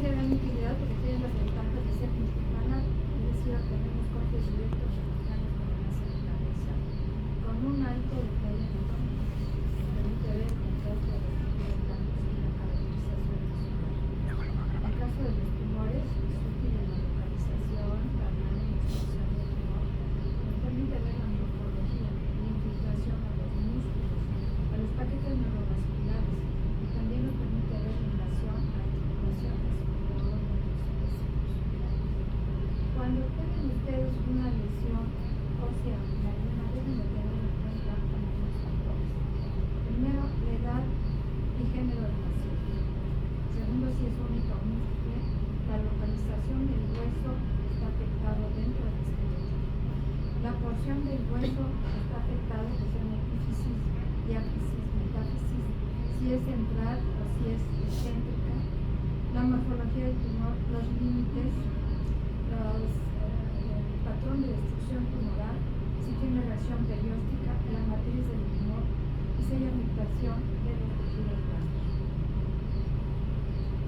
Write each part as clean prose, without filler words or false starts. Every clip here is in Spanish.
se da iniquidad porque tienen las ventajas de ser multiplanar, es decir, tenemos cortes directos de los planos con la masa de cabeza, con un alto detalle anatómico que permite ver el contraste de los tejidos blancos y la caracterización visual. En el caso de los tumores, es útil en la localización, la expresión del tumor, nos permite ver la morfología, la infiltración a los músculos, a los paquetes neurovasculares, y también nos permite ver la invasión a articulaciones o órganos específicos. Cuando tienen ustedes una lesión ósea maligna, deben de tener en cuenta algunos factores. Primero, la edad y género del paciente. Segundo, si es única o múltiple, la localización del hueso está afectado dentro del esqueleto. La porción del hueso está afectada, que sean epífisis, diáfisis, metáfisis, si es central o si es excéntrica, la morfología del tumor, los límites, el patrón de destrucción tumoral, si tiene reacción perióstica, la matriz del tumor y si hay afectación de los tejidos blancos.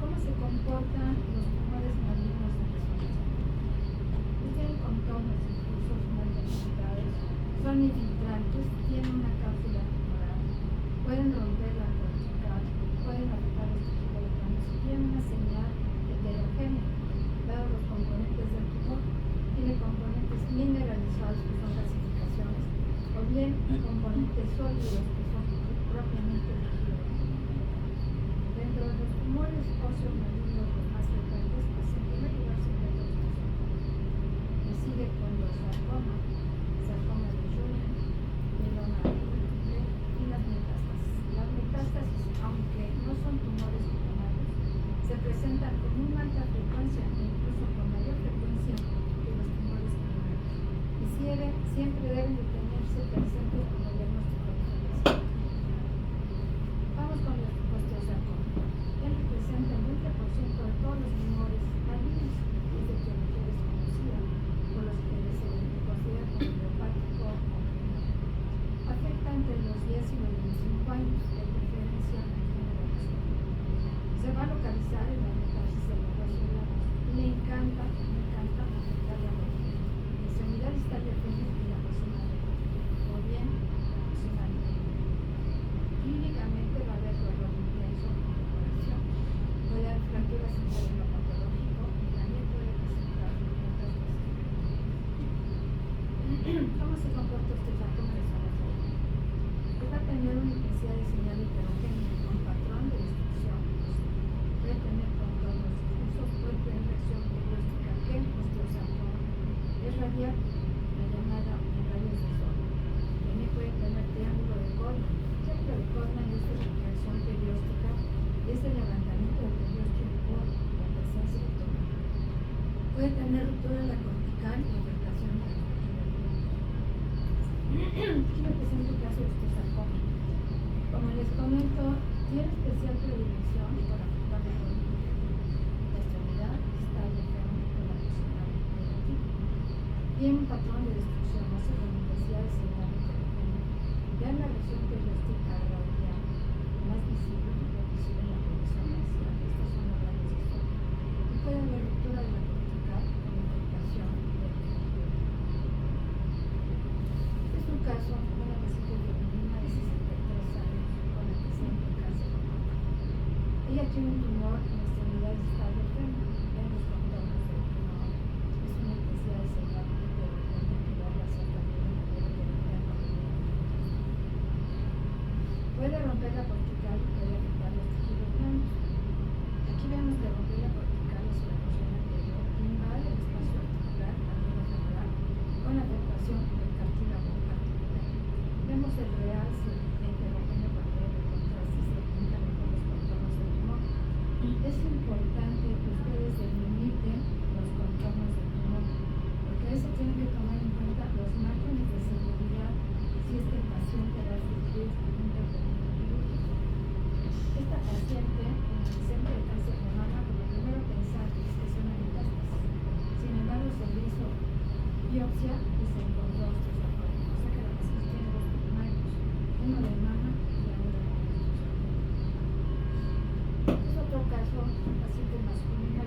¿Cómo se comportan los tumores malignos en los pacientes? Tienen contornos difusos mal delimitados, son infiltrantes, tienen una cápsula tumoral, pueden romper la cortical, pueden afectar los tejidos blancos y tienen una señal heterogénea, dados los componentes del tumor. Tiene componentes mineralizados, que son calcificaciones, o bien componentes sólidos, que son propiamente tejidos. Dentro de los tumores óseos malignos, los más frecuentes, pues en primer lugar se encuentran los sarcomas. Le sigue con los sarcomas de Junior, mieloma múltiple y las metástasis. Las metástasis, aunque no son tumores coronados, se presentan con una alta frecuencia, incluso con mayor frecuencia que los tumores coronados. Y siempre deben de tenerse presentes como diagnóstico diferencial. Vamos con los osteosarcoma. Él representa el 20% de todos los tumores malignos, es de etiología desconocida, por los que se considera como idiopático o benigno. Afecta entre los 10 y los 25 años, de preferencia en género masculino. Se va a localizar en la metástasis de los huesos largos y me encanta afectar la región, la extremidad distal del fémur y la persona de o bien la persona de. Clínicamente va a haber dolor intenso con coloración, puede haber fracturas en terreno patológico y también puede presentar metástasis. ¿Cómo se comporta este sarcoma de Salazar? Pues va a tener una intensidad de señal heterogénea con patrón de destrucción. Puede tener contornos difusos, puede tener reacción perióstica que osteosarcoma. Es radial, la llamada en rayos de sol. También puede tener triángulo de Coleman. Triángulo de Coleman es la reacción perióstica, es el levantamiento del periósteo por la presencia de tumor. Puede tener ruptura de la cortical y afectación de la cortical. Aquí me presento el caso de osteosarcoma. Como les comento, tiene especial predilección por afectar la rodilla, la extremidad distal del fémur con la posición negativa. Tiene un patrón de destrucción ósea con intensidad de señal heterogénea. Vean la región perióstica radial, más visible en la proyección axial. Estos son los rayos de sol. Y puede haber ruptura de la cortical con infectación del tejido. Es un caso de una paciente femenina de 63 años con antecedente de cáncer de mama. Ella tiene un tumor en la extremidad distal del fémur. Vean los contornos del tumor. Es una intensidad de señal heterogénea que va a pasar también de manera heterogénea. Puede romper la cortical y puede afectar los tejidos blancos. Aquí vemos que romper la cortical es la porción anterior, invade el espacio articular, también lo femoral, con afectación del cartílago articular. Vemos el realce heterogéneo cuando hay contraste y se pintan con los contornos del tumor. Es importante que ustedes delimiten los contornos del tumor, porque a veces tienen que tomar en cuenta los márgenes de seguridad si es que el paciente va a sufrir un tratamiento quirúrgico. Esta paciente, en el centro de cáncer de mama, por lo primero pensar es que es una metástasis. Sin embargo, se le hizo biopsia y se encontró osteosarcoma. O sea que la paciente tiene dos tumores, uno de mama y la otra de osteosarcoma. Es otro caso, un paciente masculino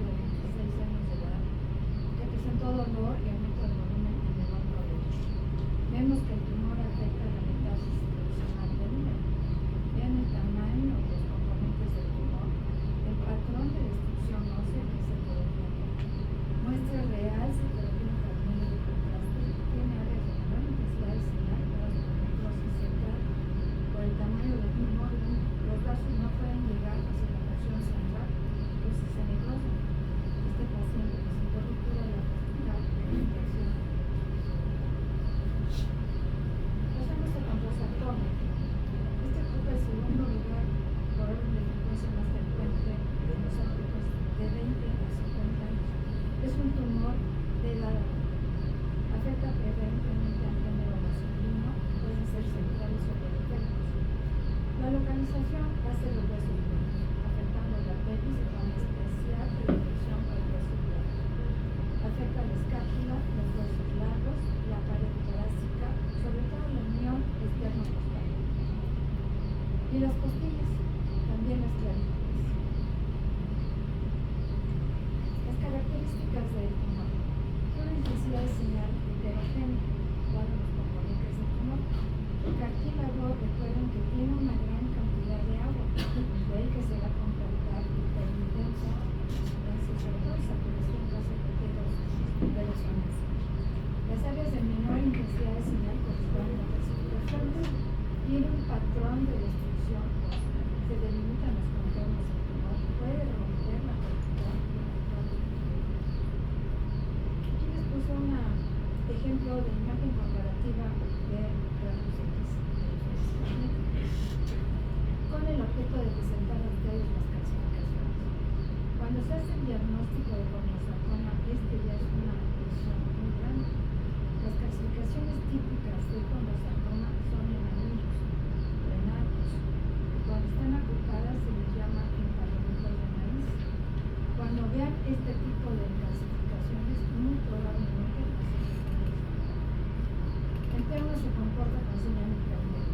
un tumor de edad adulta. Afecta preferentemente al género masculino, pueden ser centrales o periféricos. La localización hace los huesos duros, afectando la pelvis de forma especial predilección para el hueso largo. Afecta la escápula, los huesos largos, la pared torácica, sobre todo la unión externo-costal. Y las costillas, también las clavículas. Las características del tumor. Una intensidad de señal heterogénea, dado los componentes del tumor. El cartílago, recuerden que tiene una gran cantidad de agua, de ahí que se va a contractar hipertensa, sobre todo saturación de los zonas. Las áreas de menor intensidad de señal corresponden a precipitaciones. Tiene un patrón de destrucción, se delimitan los contornos del tumor, puede romper la corteza. Aquí les puse un ejemplo de imagen comparativa de rayos X con el objeto de presentar a ustedes las calcificaciones. Cuando se hace el diagnóstico de corneosarcoma, este ya es una lesión muy grande. Las calcificaciones típicas de corneosarcoma son en anillos, en arcos. Cuando están agrupadas se les llama empalamientos de maíz. Cuando vean este tipo de calcificaciones, muy probablemente no se el termo se comporta con señal intermedia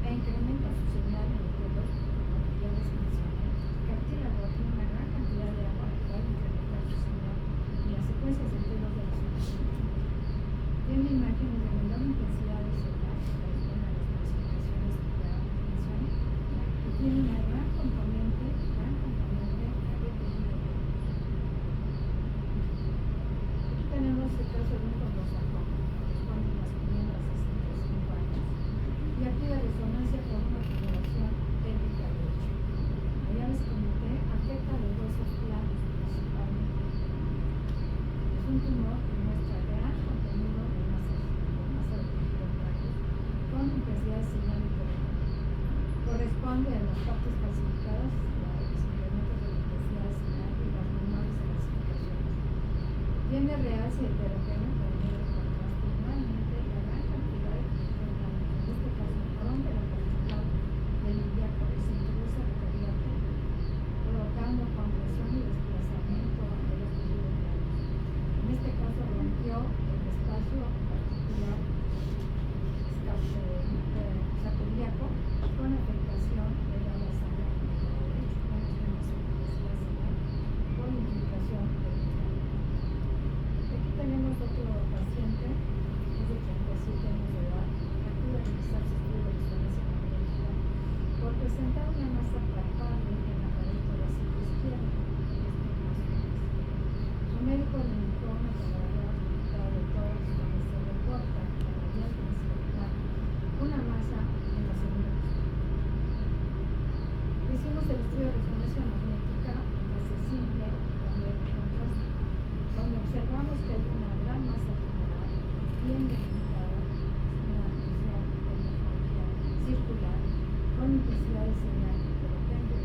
e incrementa su señal en los dedos, como ya les mencioné. El cartílago tiene una gran cantidad de agua que va a incrementar su señal y las secuencias de dedos de los pacientes. Tiene imágenes de menor intensidad de señal, que corresponden a las clasificaciones que ya mencioné, y tiene una gran componente de tejido. Aquí tenemos el caso de un corneosarcoma, corresponde masculino a 65 años, y aquí la resonancia por una tumoración pélvica derecha. Ya les comenté, afecta a los huesos planos principalmente. Es un tumor que muestra gran contenido de masa de tejido planos con intensidad de señal heterogénea. Corresponde a las partes calcificadas, los incrementos de la intensidad de señal y las menores calcificaciones. Tiene realce heterogéneo con nivel de contraste. Normalmente la gran cantidad de tejido blanco, en este caso rompe la cavidad del ilíaco y se introduce a la cavidad pélvica, provocando compresión y desplazamiento de los tejidos blancos. En este caso rompió el espacio articular sacroiliaco con afectación de la sangre por infiltración del intestino. Aquí tenemos otro paciente, es de 37 años de edad, acude a realizarse estudio de resonancia magnética por presentar una masa palpable en la pared torácica izquierda. Su médico le indicó una tomografía completada de tórax donde se reporta la radial principal una masa en la segunda costilla. Hicimos el estudio de resonancia magnética en fase simple con el contraste, donde observamos que hay una gran masa tumoral bien delimitada, una lesión de morfología circular con intensidad de señal heterogénea.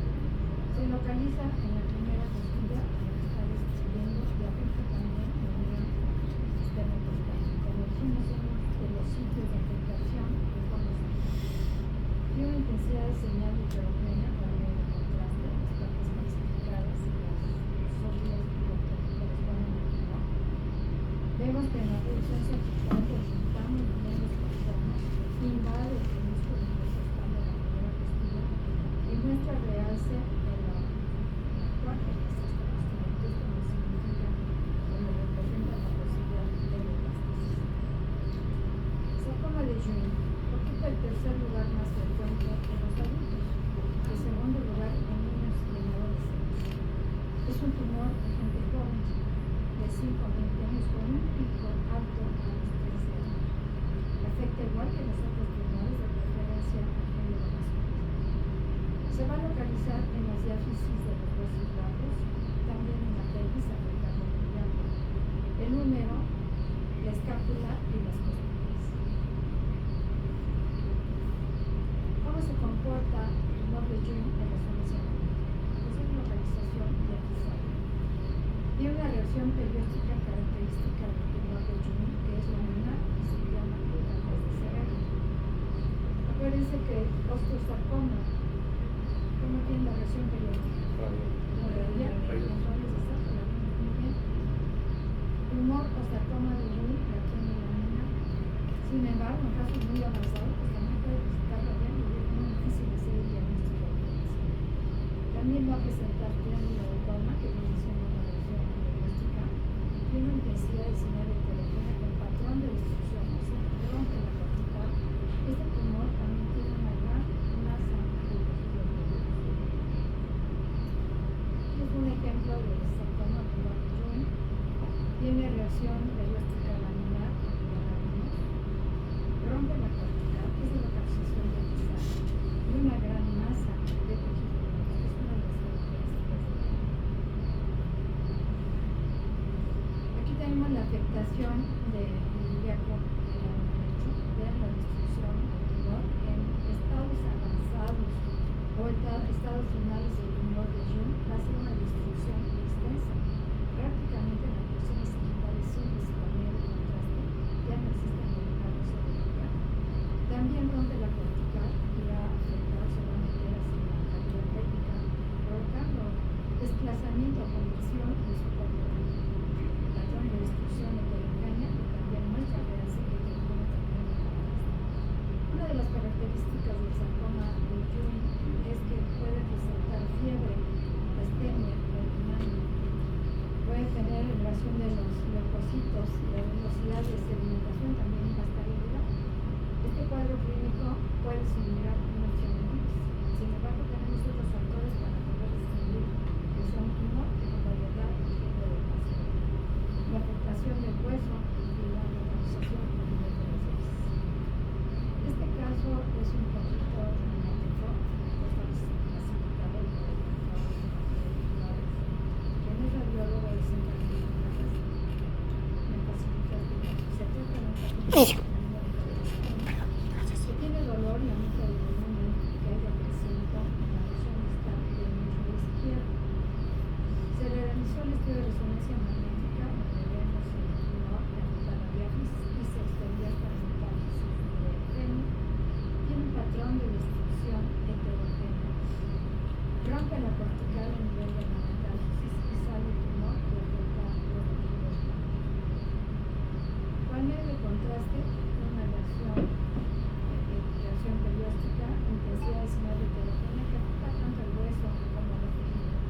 Se localiza en la primera costilla, donde está describiendo, y afecta también la unión externo-costal. Como dijimos, son de los sitios de afectación de corneosarcoma. Tiene una intensidad de señal heterogénea con nivel de contraste en las partes calcificadas y las sólidas que corresponden al tumor. Vemos que en la producción cervical presentamos bien los contornos, invade el músculo intercostal de la primera costilla y muestra realce en la actual que es hasta los 500, como significa donde representa la posibilidad de metástasis. Sarcoma de Ewing ocupa el tercer lugar más frecuente en los adultos, el segundo lugar en niños y en adolescentes. Es un tumor de gente joven, de 5 a 20 años, con un pico alto a los 13 años. Afecta igual que los otros tumores, de preferencia al género masculino. Se va a localizar en las diáfisis de los huesos largos, también en la pelvis, afectando el ilíaco, el húmero, la escápula y las costillas. ¿Cómo se comporta el tumor de Ewing en resonancia magnética? Pues es localización diafisal. Tiene una región perióstica característica del tumor de Jung, que es laminar y se llama metástasis de cerebro. Acuérdense que el osteosarcoma, ¿cómo tiene la región perióstica? Radial. Entonces está muy bien. Tumor o sarcoma de Jung la tiene laminar. Sin embargo, en casos muy avanzados, pues también puede presentar radial y es muy difícil hacer el diagnóstico diferencial. También va a presentar trianguloma, que viene siendo una región perióstica, y una intensidad de señal heterogénea con patrón de destrucción, o sea, rompe la cortical. Este tumor también tiene una gran masa de tejido nervioso. Es un ejemplo de sarcoma tumor de Jung. Tiene reacción perióstica laminar, como ya la vimos. Rompe la cortical, que es la captación de cristal, y una gran masa de tejido nervioso. Es una de las características de la. Aquí tenemos la afectación del ilíaco del lado derecho. Vean la destrucción del tumor en estados avanzados o estados finales del tumor de Jung. Va a ser una destrucción extensa. Prácticamente las porciones genitales simples y con nivel de contraste ya no existen en el lado cerebral. También rompe la cortical y va a afectar, se va a meter hacia la cavidad pélvica, provocando desplazamiento o conversión de su cuerpo. Patrón de destrucción heterogénea que también muestra que hace que tiene también el contraste. Una de las características del sarcoma de Jung es que puede presentar fiebre, astemia, retinamia. Puede tener elevación de los leucocitos y la velocidad de sedimentación también va a estar elevada. Este cuadro clínico puede simular unos fenómenos. Sin embargo, tenemos otros factores para poder distinguir que sea un tumor que en realidad es un tipo de paciente. La afectación del hueso y la localización a nivel de los huesos. Este caso es un poquito dramático, entonces clasificado por que no es radiólogo del centro de imágenes. Me facilitas se trata de un paciente que tiene dolor y aumento de volumen que ella presenta en la región distal del muslo izquierdo. Se le realizó el estudio de resonancia magnética donde vemos el tumor que afecta la diáfisis y se extendía hasta la metástasis de fémur. Tiene un patrón de destrucción heterogénea. Rompe la cortical a nivel de la metástasis y sale el tumor y afecta los tejidos blancos. Con medio de contraste, una reacción perióstica, intensidad de señal heterogénea que afecta tanto el hueso como los tejidos.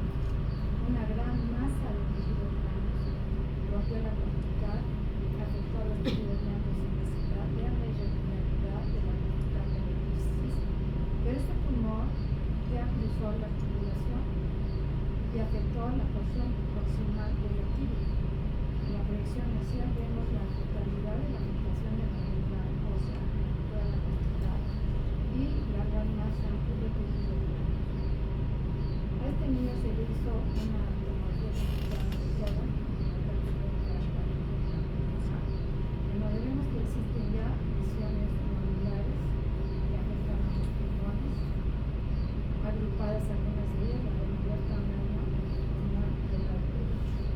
Una gran masa de tejidos blancos. Rompió la cortical, afectó a los tejidos blancos sin necesidad. Vean la irregularidad de la cortical de la metástasis. Pero este tumor ya cruzó la articulación y afectó la porción proximal de la tibia. En la proyección axial vemos la totalidad de la afectación de la unidad ósea en toda la cortical y la gran masa de tejido blanco. A este niño se le hizo una tomografía de codo, en donde vemos que existen ya lesiones modulares que afectan a los pulmones, agrupadas algunas de ellas, la mayor tamaño del lado derecho.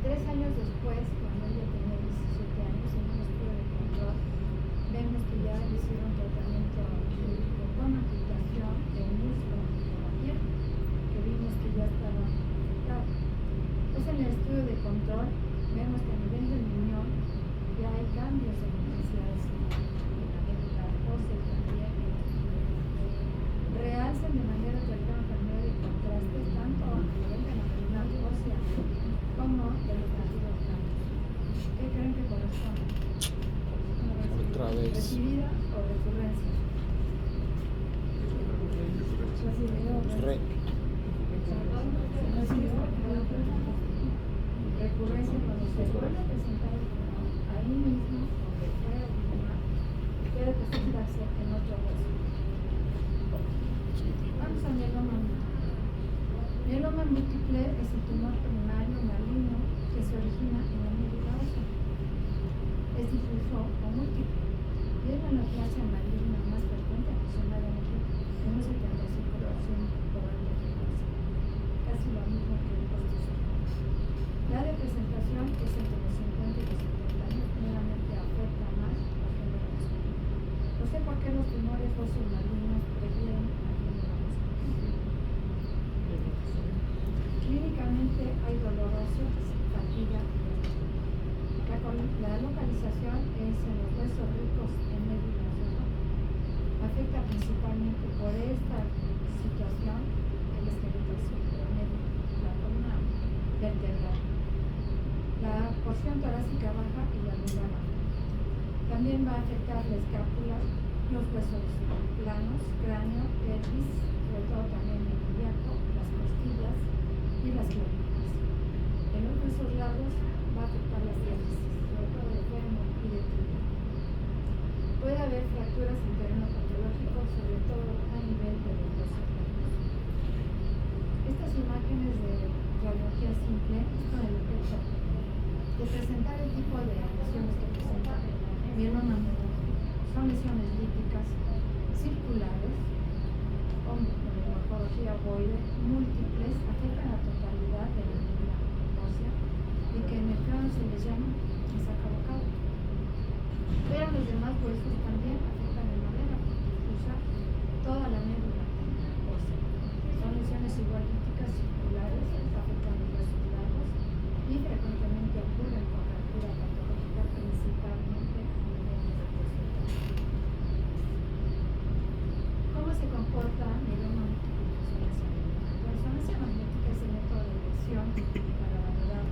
3 años después, cuando ella tenía 17 años, en un estudio de control, vemos que ya le hicieron tratamiento quirúrgico con amputación del muslo de la pierna, que vimos que ya estaba afectado. Entonces, en el estudio de control, vemos que a nivel del riñón ya hay cambios en la intensidad de señal de la médula ósea también en el tejido. Realzan de manera cercana al medio de contraste tanto a nivel de la médula ósea como de los tejidos blancos. ¿Qué creen que corresponde? Otra vez. ¿Recibida o recurrencia? Re. Recurrencia cuando se vuelve a presentar el tumor ahí mismo donde fue original, puede presentarse en otro hueso. Vamos a mieloma múltiple. Mieloma múltiple es el tumor primario maligno que se origina en la médula ósea. Es difuso o múltiple. Y es la neoplasia maligna más frecuente, aproximadamente en un 75% por año de frecuencia. Casi lo mismo que el osteosarcoma. los tumores óseos malignos prefieren adenomas. Clínicamente hay dolor óseo, fatiga. La localización es en los huesos ricos en médula. Afecta principalmente por esta situación el esqueleto medio, la columna vertebral, la porción torácica baja y la lumbar baja. También va a afectar la escápula, los huesos planos, cráneo, pelvis, sobre todo también el ilíaco, las costillas y las clavículas. En los huesos largos va a afectar las diálisis, sobre todo de fémur y de tibia. Puede haber fracturas en terreno patológico, sobre todo a nivel de los huesos largos. Estas imágenes de radiología simple es con el objeto de presentar el tipo de lesiones que presenta mieloma múltiple. Son lesiones líticas, circulares, con morfología ovoide, múltiples, afectan la totalidad de la médula ósea y que en el cráneo se les llama sacrocado. Pero los demás huesos también afectan de manera difusa toda la médula ósea. Son lesiones igual líticas, circulares, afectan los huesos largos y frecuentemente ocurren con fractura patológica, principalmente a nivel de los huesos largos. ¿Cómo se comporta mieloma múltiple y resonancia magnética? La resonancia magnética es el método de elección para valorar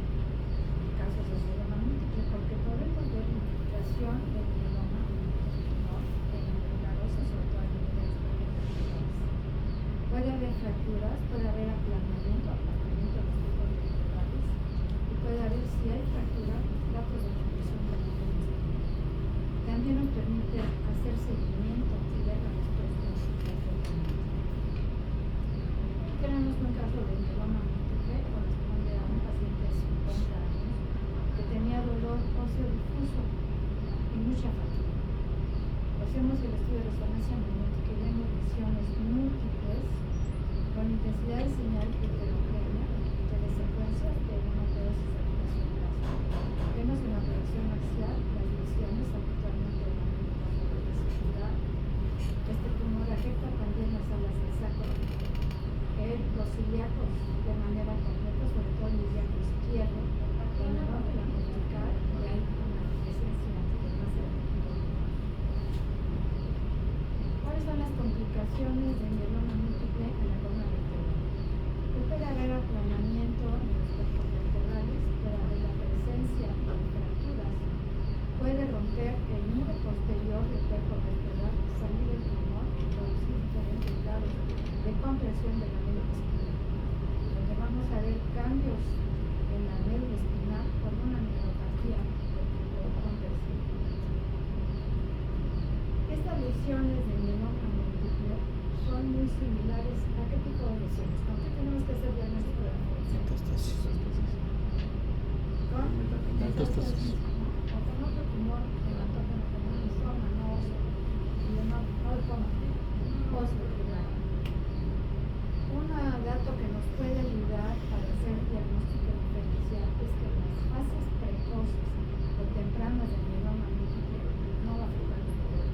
casos de mieloma múltiple, porque podemos ver la infiltración del mieloma en la médula ósea, sobre todo a nivel de los vertebrales. Puede haber fracturas, puede haber aplanamiento de los cuerpos vertebrales y puede haber, si hay fractura, datos de confusión de la médula. También nos permite hacer seguimiento y ver la respuesta a la enfermedad. Tenemos un caso de mieloma múltiple, corresponde a un paciente de 50 años que tenía dolor óseo difuso y mucha fatiga. Hacemos el estudio de resonancia magnética y vemos lesiones múltiples con intensidad de señal heterogénea de secuencias de hematosis de activación plasma. Vemos en la proyección axial las lesiones habitualmente de la médula cerebral. Este tumor afecta también las alas del sacro, los ilíacos de manera completa, sobre todo el ilíaco izquierdo, donde rompe la cortical y hay una presencia de más actividad. ¿Cuáles son las complicaciones de mieloma múltiple en la columna vertebral? Puede haber aplanamiento de los cuerpos vertebrales, puede haber la presencia de fracturas, puede romper el muro posterior del cuerpo vertebral, salir el tumor y producir diferentes grados de compresión de la médula espinal, donde vamos a ver cambios en la médula espinal con una neuropatía de compresión. Estas lesiones de mieloma múltiple son muy similares a qué tipo de lesiones. ¿Con qué tenemos que hacer diagnóstico de la Metástasis. con Metástasis. o con otro tumor hematógeno como un linfoma no óseo y no linfoma óseo primario. Un dato que nos puede ayudar para hacer diagnóstico diferencial es que en las fases precoces o tempranas del mieloma múltiple no va a afectar los tumores.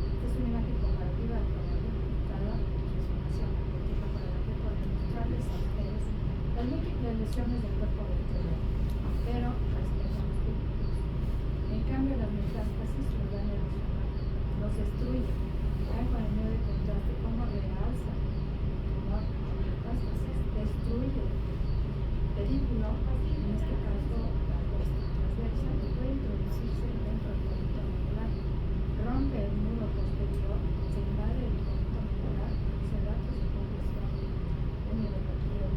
Esta es una imagen comparativa de probabilidad resonancia magnética para la que pueden mostrarles a ustedes las múltiples lesiones del cuerpo vertebral, pero respecto a los múltiples. En cambio, las metástasis los van a erosionar, los destruyen. Vean con el medio de contraste cómo realza el tumor con metástasis, destruye el pedículo, en este caso la costa transversa, que puede introducirse dentro del conducto medular, rompe el muro posterior, se invade el conducto medular, produce datos de compresión de neuropatía.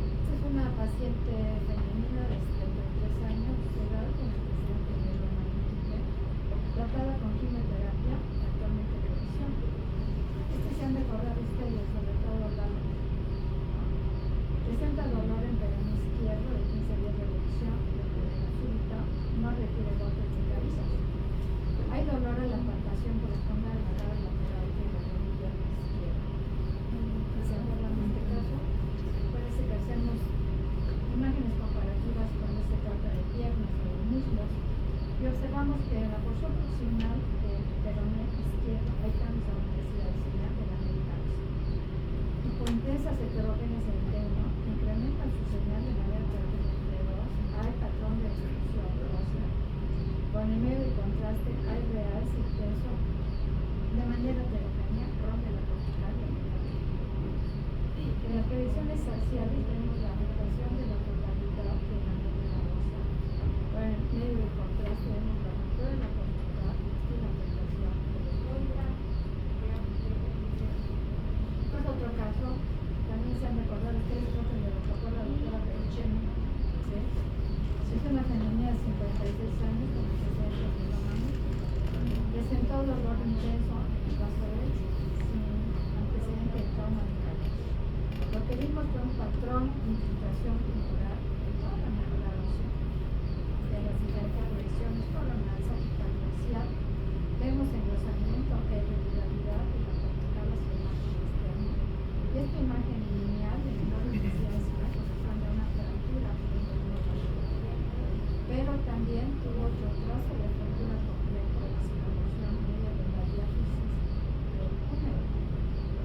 Esta es una paciente femenina de 73 años, operada con antecedente de mieloma múltiple, tratada con quimioterapia, actualmente en remisión. Se han recordado ustedes, sobre todo la presenta dolor en perón izquierdo de 15 días de evolución, de manera súbita, no requiere golpes ni carizas. Hay dolor en la palpación corresponde a la cara lateral de la rodilla izquierda. Si se acuerdan de este caso, parece que hacemos imágenes comparativas cuando se trata de piernas o de muslos y observamos que en la porción proximal peroné izquierdo hay cambios de necesidad de señal de la médula ósea. Hipointensas heterogéneas en T1 incrementan su señal de manera terrible en T2, hay patrón de exclusión ósea. Con el medio de contraste hay real intenso de manera heterogénea, rompe la cortical y en las predicciones axiales tenemos la afectación de la totalidad de la médula ósea. Con el medio de contraste vemos la ruptura de la cortical y la afectación de la totalidad. Este es otro caso, también se han recordado ustedes creo que lo tocó la doctora Perucheno, ¿sí? Es una femenina de 56 años con antecedentes de melómano. Presentó dolor intenso en el brazo derecho, sin antecedente de trauma de cadera. Lo que vimos fue un patrón de infiltración tumoral en toda la médula ósea, de las diferentes proyecciones coronal, sagital y axial. Vemos engrosamiento e irregularidad de la cortical hacia el margen externo. Y esta imagen lineal de menor intensidad corresponde a una fractura pero también tuvo otro trazo de fractura complejo de la circunvolución media de la diáfisis del húmero.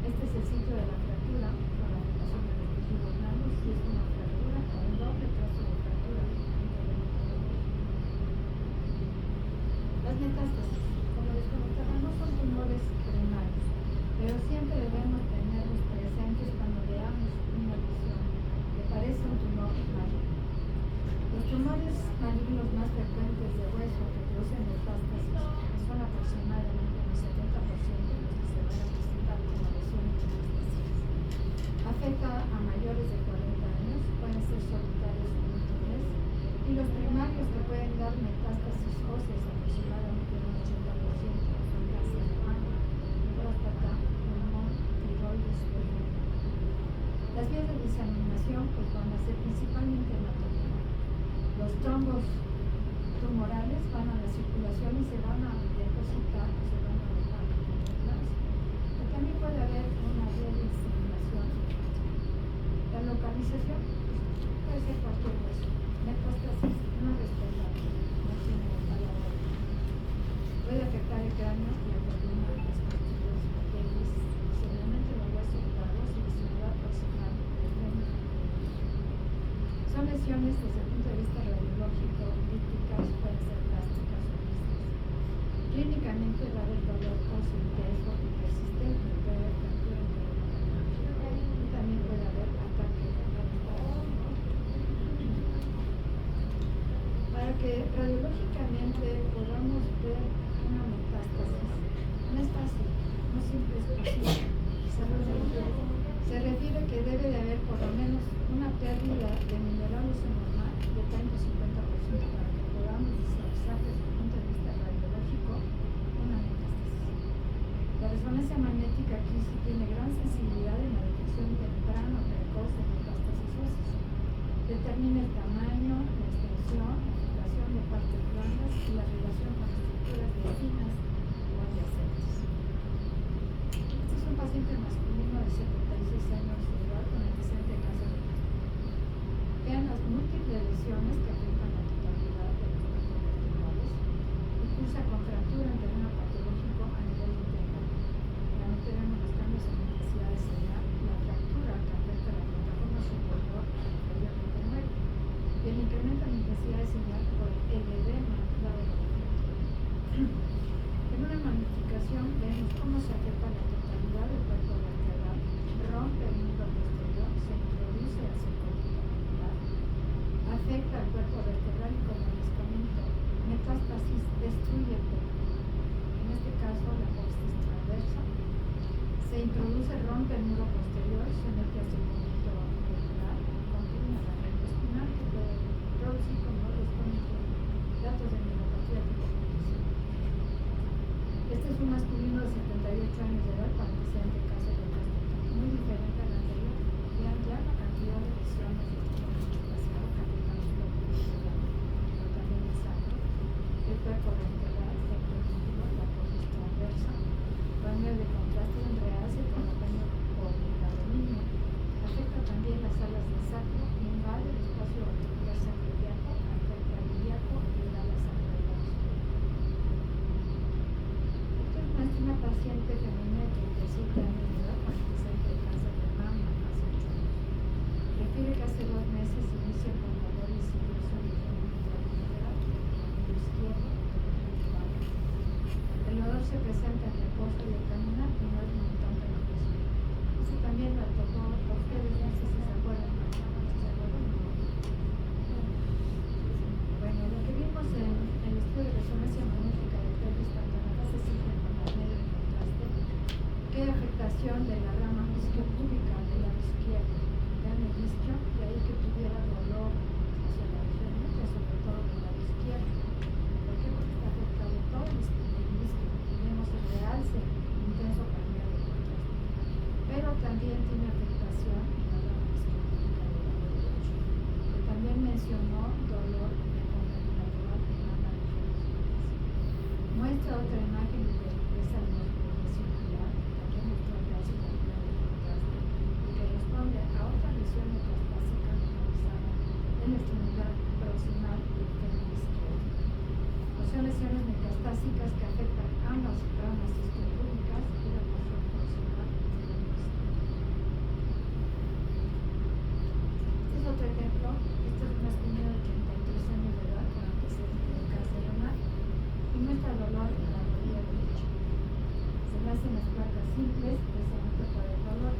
Este es el sitio de la fractura con la afectación de los tejidos blandos y es una fractura con un doble trazo de fractura. Las metástasis, como les comentaba, no son tumores primarios, pero siempre debemos tenerlos presentes cuando veamos una lesión que parece un tumor primario. Los tumores malignos más frecuentes de hueso que producen metástasis, que son aproximadamente el 70% de los que se van a presentar como lesiones metastáticas, afecta a mayores de 40 años, pueden ser solitarios o múltiples, y los primarios que pueden dar metástasis óseas aproximadamente un 80%, son cáncer de mama, próstata, pulmón, tiroides y riñón. Las vías de diseminación pues van a ser principalmente hematomas. Los trombos tumorales van a la circulación y se van a depositar, se van a dejar en el enlace. Pero también puede haber una vía de diseminación. La localización puede ser cualquier hueso. Metástasis no respetable, no tiene la palabra. Puede afectar el cráneo y la columna, las costillas, la pelvis, seguramente los huesos largos y distribuidad proximal del cráneo. Son lesiones desde el punto de vista radiológico, líticas, pueden ser plásticas o listas. Clínicamente va a haber dolor óseo intenso y persistente, puede haber fractura interna y también puede haber ataque cardíaco. Para que radiológicamente podamos ver una metástasis, no es fácil, no siempre es posible. Se refiere que debe de haber por lo menos una pérdida de minerales normal de 30-50% para que podamos visualizar desde el punto de vista radiológico una metástasis. La resonancia magnética aquí sí tiene gran sensibilidad en la detección temprana o precoz de metástasis óseas. Determina el tamaño, la extensión, la filtración de partes blandas y la relación con estructuras vecinas o adyacentes. Este es un paciente masculino de 76 años de edad con antecedente de cáncer de próstata. Vean las múltiples lesiones que afectan la totalidad de los cuerpos vertebrales y cursa con fractura en terreno patológico a nivel interno. Realmente vemos los cambios en la intensidad de señal, la fractura que afecta la plataforma superior anteriormente muere y el incremento en la intensidad de señal por el edema dado la en una magnificación vemos cómo se afecta la totalidad del cuerpo vertebral, rompe el muro posterior, se introduce hacia el conducto maxilar, afecta al cuerpo vertebral y como les comento, metástasis destruye el cuerpo. En este caso la apófisis transversa se introduce, rompe el muro posterior, se mete hacia el conducto vertebral, continúa la red espinal que puede producir, como les comento, datos de neuropatía tipo condición. Este es un masculino de 78 años de edad con antecedente de cáncer de próstata, muy diferente al anterior. Vean ya la cantidad de lesiones de facial, capital, pero también el sacro, el cuerpo vertebral, el prostíbulo, la apófisis transversa, con el de contraste en real se conocen por el aluminio. meses inicia con dolores y presiones en el lateral, el izquierdo. El dolor se presenta en reposo y al caminar y no es limitante a la presión. Eso también lo tocó a ustedes, no sé si se acuerdan. Bueno, lo que vimos en el estudio de resonancia magnética de pelvis, tanto en la fase simple como en la media de contraste, qué afectación de la rama isquiopúbica del lado izquierdo, en el isquio, de ahí que tuviera dolor hacia la región media, sobre todo del lado izquierdo. ¿Por qué? Porque está afectado todo el isquio. Tenemos el realce intenso cambiado de contraste, pero también tiene afectación en la rama isquiopúbica del lado derecho, que también mencionó dolor en el convenio lateral en ambas regiones. Muestra otra imagen de esa morfología circular, también mostró el realce cambiado de contraste, y que responde a otra lesión metastásica localizada en la extremidad proximal del fémur izquierdo. Son lesiones metastásicas que afectan ambas ramas isquiopúbicas y la porción proximal del fémur izquierdo. Este es otro ejemplo. Esta es una señora de 33 años de edad con antecedentes de cáncer renal y muestra dolor en la rodilla derecha. Se le hacen las placas simples precisamente por el dolor.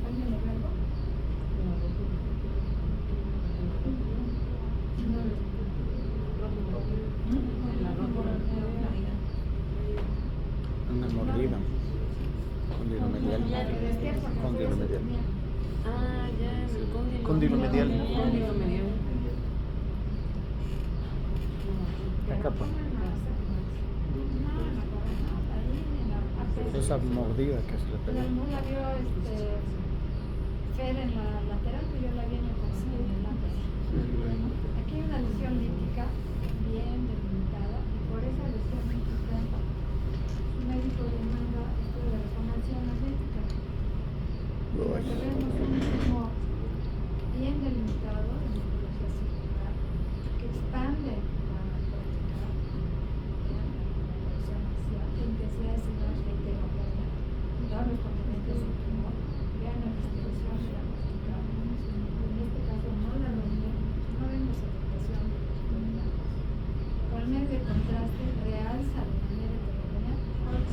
¿Alguien le ve algo? Una mordida. Condilomedial. Condilomedial. Ah, ya, el Condilomedial. Condilomedial. Acá, pues. Esa mordida que se le pegó. No la vio Fer en la lateral, pero yo la vi en el consigo de la Aquí hay una lesión lítica bien delimitada y por esa lesión lítica su médico demanda estudio de resonancia magnética. Porque vemos un tumor bien delimitado en la morfología circular que expande la cortical, vean la evolución axial, la intensidad de señal de heterogénea, todos los componentes del tumor, vean la distribución de la cortical. En este caso no la rompe, no vemos afectación de los dominantes. Con el medio de contraste realza de manera heterogénea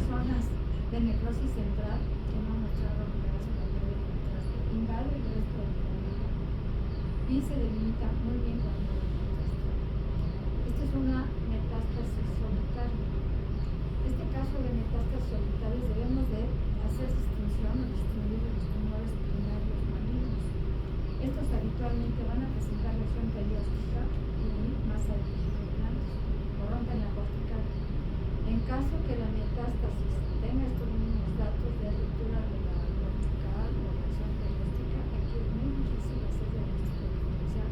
zonas de necrosis central que no mostraron claras con el medio de contraste, invade el resto del tumor y se delimita muy bien con el medio de contraste. Esta es una metástasis solitaria. Este caso de metástasis solitarias debemos de hacer distinción o distinguir de los tumores primarios malignos. Estos habitualmente van a presentar lesión perióstica y masa de tejidos blandos o rompen la cortical. En caso que la metástasis tenga estos mismos datos de ruptura de la cortical o lesión perióstica, aquí es muy difícil hacer diagnóstico diferencial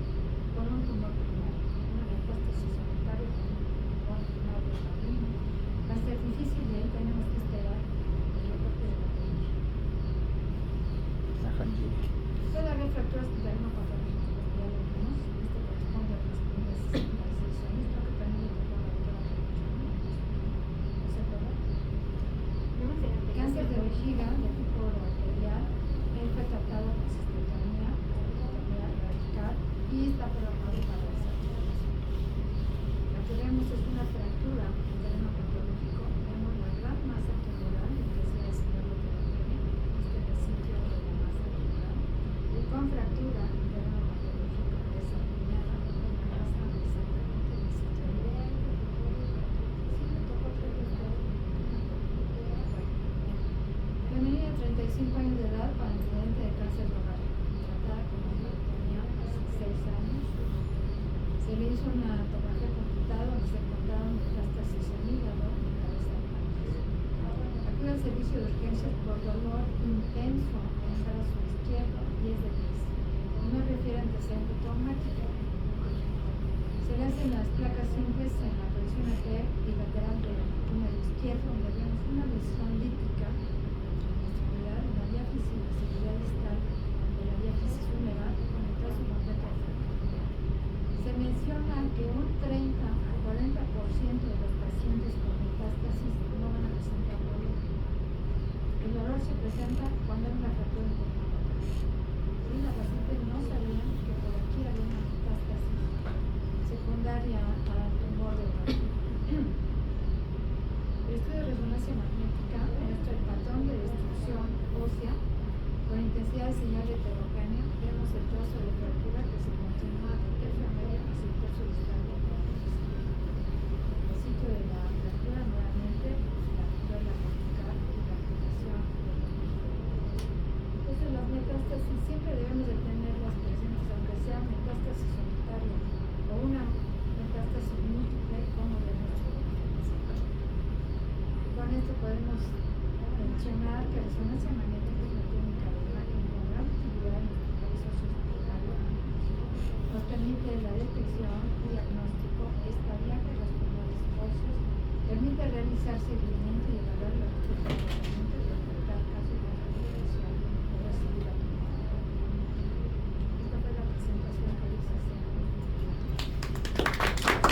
con un tumor primario, una metástasis solitaria con un tumor primario maligno. Va a ser difícil y ahí tenemos que esperar el reporte de la clínica. Puede haber fracturas de terreno patológico, ya lo vimos. Esto corresponde a las primeras 66 años. Creo que también le tocó a la doctora Peluchón. ¿No se acuerda? Cáncer de vejiga de tipo arterial. Él fue tratado con cistectomía radical y está programado para desarrollar. Lo que vemos es una fractura en terreno patológico. Vemos la gran masa tumoral, que se ha señalado que la tiene, este es el sitio de la masa tumoral, y con fractura en terreno patológico desalineada, con una masa exactamente en el sitio de la femenina de 35 años de edad con antecedente de cáncer renal, tratada con mastectomía hace 6 años. Se le hizo una tomografía computada donde se encontraron metástasis en hígado y cabeza de manos. Acude al servicio de urgencias por dolor intenso en el brazo izquierdo, 10 de 10. No refiere antecedente traumático. Se le hacen las placas simples en la posición anterior y lateral del túnel izquierdo, donde vemos una lesión lítica en la diáfisis, la seguridad distal de la diáfisis húmera con el trazo completo de fractura. Se menciona que un 30 a 40% de los pacientes con metástasis no van a presentar dolor. El dolor se presenta cuando hay una fractura de terreno patológico. Y la paciente no sabía que por aquí detección, diagnóstico, estadiaje de los tumores óseos, permite realizar seguimiento y evaluar los comportamientos de